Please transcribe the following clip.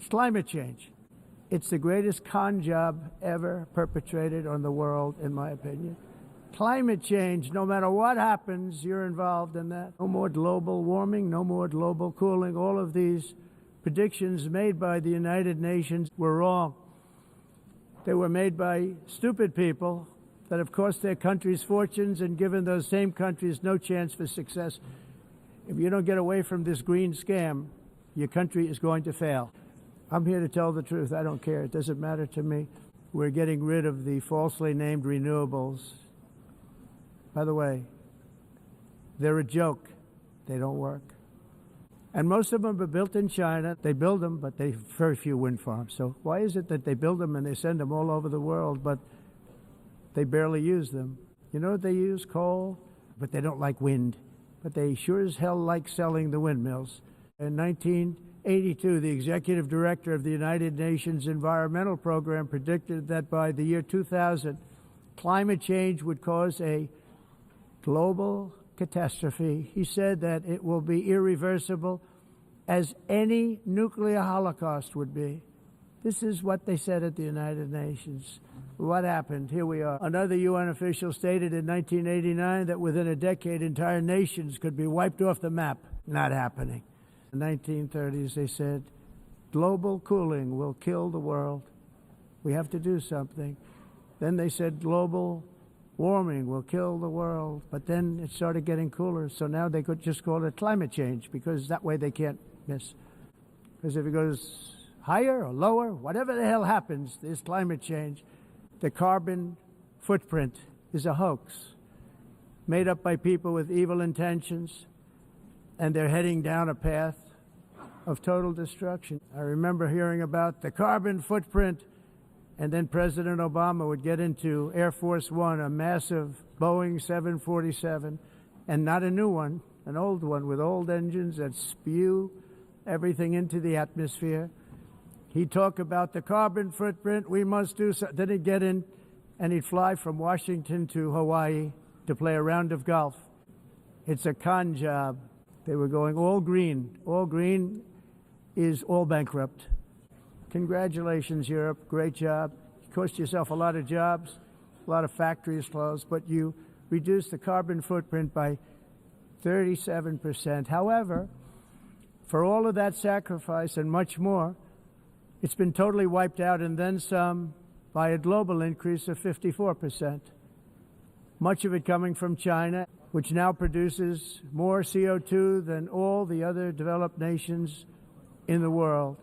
It's climate change. It's the greatest con job ever perpetrated on the world, in my opinion. Climate change, no matter what happens, you're involved in that. No more global warming, no more global cooling. All of these predictions made by the United Nations were wrong. They were made by stupid people that have cost their countries fortunes and given those same countries no chance for success. If you don't get away from this green scam, your country is going to fail. I'm here to tell the truth. I don't care. It doesn't matter to me. We're getting rid of the falsely named renewables. By the way, they're a joke. They don't work. And most of them are built in China. They build them, but they very few wind farms. So why is it that they build them and they send them all over the world, but they barely use them? You know what they use? Coal, but they don't like wind. But they sure as hell like selling the windmills. In 1982, the executive director of the United Nations Environmental Program predicted that by the year 2000, climate change would cause a global catastrophe. He said that it will be irreversible, as any nuclear holocaust would be. This is what they said at the United Nations. What happened? Here we are. Another UN official stated in 1989 that within a decade, entire nations could be wiped off the map. Not happening. In the 1930s, they said, global cooling will kill the world. We have to do something. Then they said global warming will kill the world. But then it started getting cooler, so now they could just call it climate change, because that way they can't miss. Because if it goes higher or lower, whatever the hell happens, there's climate change. The carbon footprint is a hoax made up by people with evil intentions, and they're heading down a path of total destruction. I remember hearing about the carbon footprint, and then President Obama would get into Air Force One, a massive Boeing 747, and not a new one, an old one with old engines that spew everything into the atmosphere. He'd talk about the carbon footprint, we must do so. Then he'd get in and he'd fly from Washington to Hawaii to play a round of golf. It's a con job. They were going all green. All green is all bankrupt. Congratulations, Europe. Great job. You cost yourself a lot of jobs, a lot of factories closed, but you reduced the carbon footprint by 37%. However, for all of that sacrifice and much more, it's been totally wiped out, and then some, by a global increase of 54%. Much of it coming from China, which now produces more CO2 than all the other developed nations in the world.